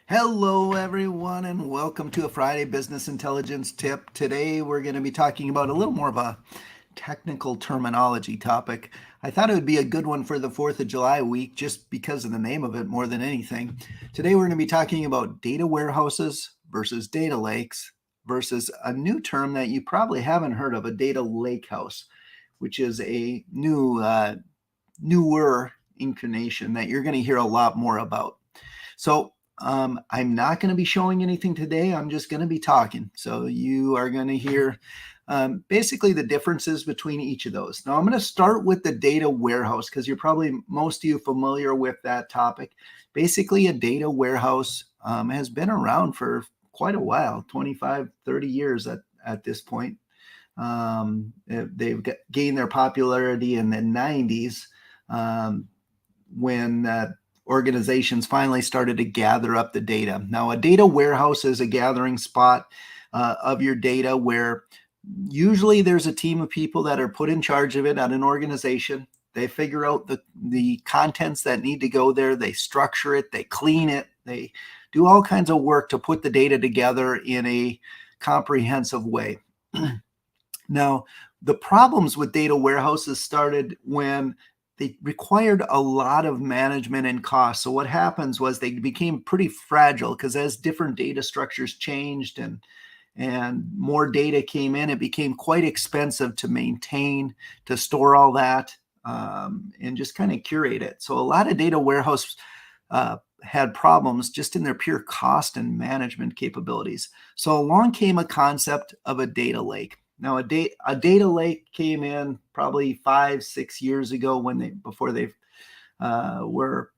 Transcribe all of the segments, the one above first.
Hello, everyone, and welcome to a Friday Business Intelligence Tip. Today, we're going to be talking about a little more of a technical terminology topic. I thought it would be a good one for the 4th of July week just because of the name of it more than anything. Today, we're going to be talking about data warehouses versus data lakes versus a new term that you probably haven't heard of, a data lakehouse, which is a newer incarnation that you're going to hear a lot more about. So I'm not going to be showing anything today. I'm just going to be talking. So you are going to hear basically the differences between each of those. Now I'm going to start with the data warehouse because you're probably most of you familiar with that topic. Basically, a data warehouse has been around for quite a while, 25, 30 years at this point. They've gained their popularity in the 90s when organizations finally started to gather up the data. Now, a data warehouse is a gathering spot of your data where usually there's a team of people that are put in charge of it at an organization. They figure out the contents that need to go there. They structure it. They clean it. They do all kinds of work to put the data together in a comprehensive way. Now, the problems with data warehouses started when they required a lot of management and cost. So what happens was they became pretty fragile because as different data structures changed and more data came in, it became quite expensive to maintain, to store all that, and just kind of curate it. So a lot of data warehouse had problems just in their pure cost and management capabilities. So along came a concept of a data lake. Now, a data lake came in probably 5-6 years ago before they were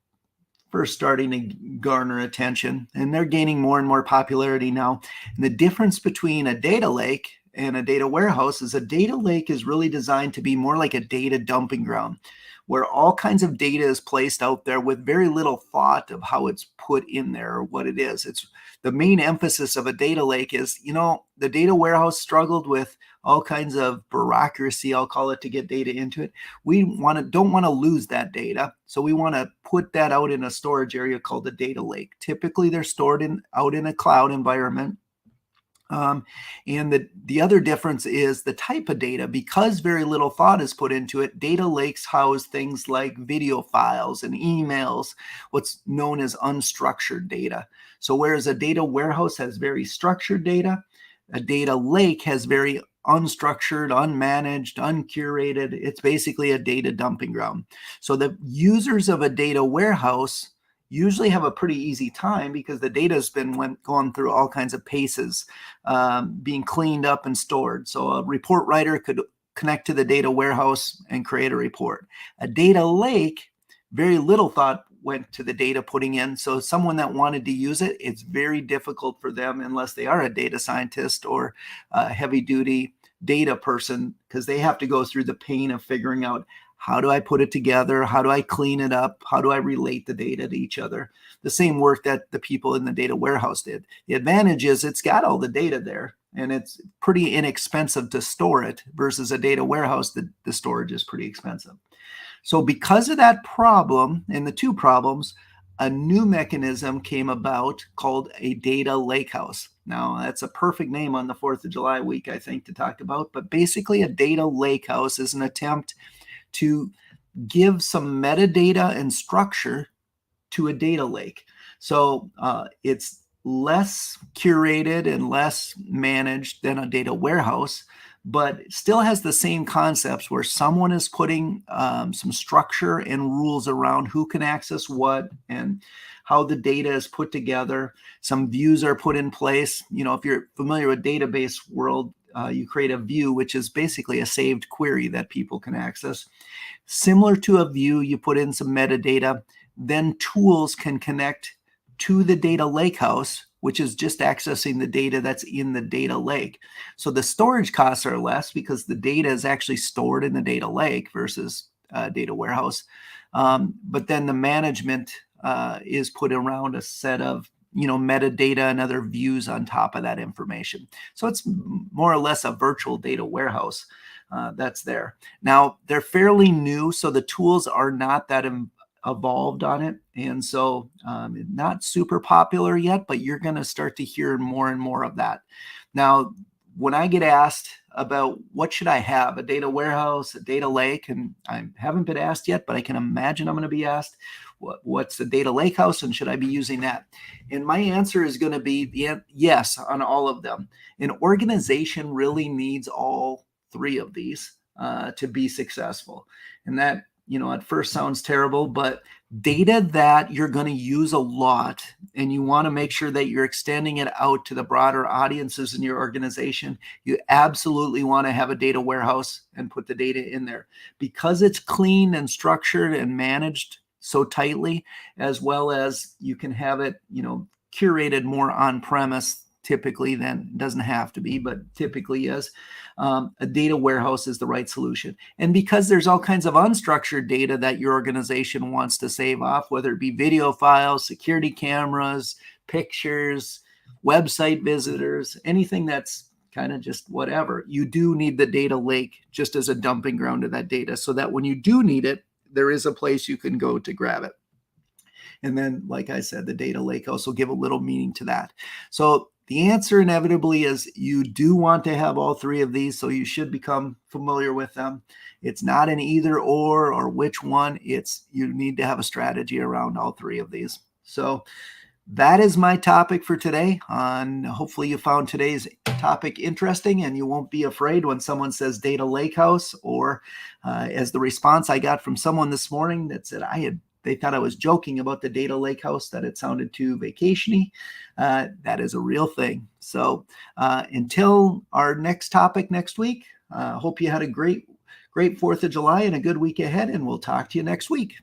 first starting to garner attention, and they're gaining more and more popularity now. And the difference between a data lake and a data warehouse is a data lake is really designed to be more like a data dumping ground, where all kinds of data is placed out there with very little thought of how it's put in there or what it is. It's the main emphasis of a data lake is, the data warehouse struggled with all kinds of bureaucracy, I'll call it, to get data into it. We don't want to lose that data. So we want to put that out in a storage area called the data lake. Typically, they're stored out in a cloud environment. And the other difference is the type of data. Because very little thought is put into it, data lakes house things like video files and emails, what's known as unstructured data. So whereas a data warehouse has very structured data, a data lake has very unstructured, unmanaged, uncurated. It's basically a data dumping ground. So the users of a data warehouse usually have a pretty easy time because the data has been gone through all kinds of paces, being cleaned up and stored. So a report writer could connect to the data warehouse and create a report. A data lake, very little thought went to the data putting in. So someone that wanted to use it, it's very difficult for them unless they are a data scientist or a heavy duty data person, because they have to go through the pain of figuring out, how do I put it together? How do I clean it up? How do I relate the data to each other? The same work that the people in the data warehouse did. The advantage is it's got all the data there and it's pretty inexpensive to store it versus a data warehouse, the storage is pretty expensive. So because of that problem and the two problems, a new mechanism came about called a data lakehouse. Now, that's a perfect name on the 4th of July week, I think, to talk about. But basically, a data lakehouse is an attempt to give some metadata and structure to a data lake. So it's less curated and less managed than a data warehouse, but still has the same concepts where someone is putting some structure and rules around who can access what and how the data is put together. Some views are put in place. If you're familiar with database world, you create a view, which is basically a saved query that people can access. Similar to a view, you put in some metadata, then tools can connect to the data lakehouse, which is just accessing the data that's in the data lake. So the storage costs are less because the data is actually stored in the data lake versus data warehouse. But then the management is put around a set of metadata and other views on top of that information. So it's more or less a virtual data warehouse that's there. Now, they're fairly new, so the tools are not that evolved on it. And so not super popular yet, but you're going to start to hear more and more of that. Now, when I get asked about what should I have, a data warehouse, a data lake, and I haven't been asked yet, but I can imagine I'm going to be asked, what's the data lakehouse and should I be using that? And my answer is going to be yes on all of them. An organization really needs all three of these to be successful. And that, at first sounds terrible, but data that you're going to use a lot and you want to make sure that you're extending it out to the broader audiences in your organization, you absolutely want to have a data warehouse and put the data in there because it's clean and structured and managed so tightly, as well as you can have it, curated more on premise typically. Then doesn't have to be, but typically is. A data warehouse is the right solution. And because there's all kinds of unstructured data that your organization wants to save off, whether it be video files, security cameras, pictures, website visitors, anything that's kind of just whatever, you do need the data lake just as a dumping ground of that data so that when you do need it, there is a place you can go to grab it. And then, like I said, the data lakehouse will give a little meaning to that. So the answer inevitably is you do want to have all three of these, so you should become familiar with them. It's not an either or which one. It's you need to have a strategy around all three of these. So that is my topic for today. Hopefully you found today's topic interesting and you won't be afraid when someone says data lakehouse, or as the response I got from someone this morning that said they thought I was joking about the data lakehouse, that it sounded too vacation-y. That is a real thing. So until our next topic next week, hope you had a great 4th of July and a good week ahead, and we'll talk to you next week.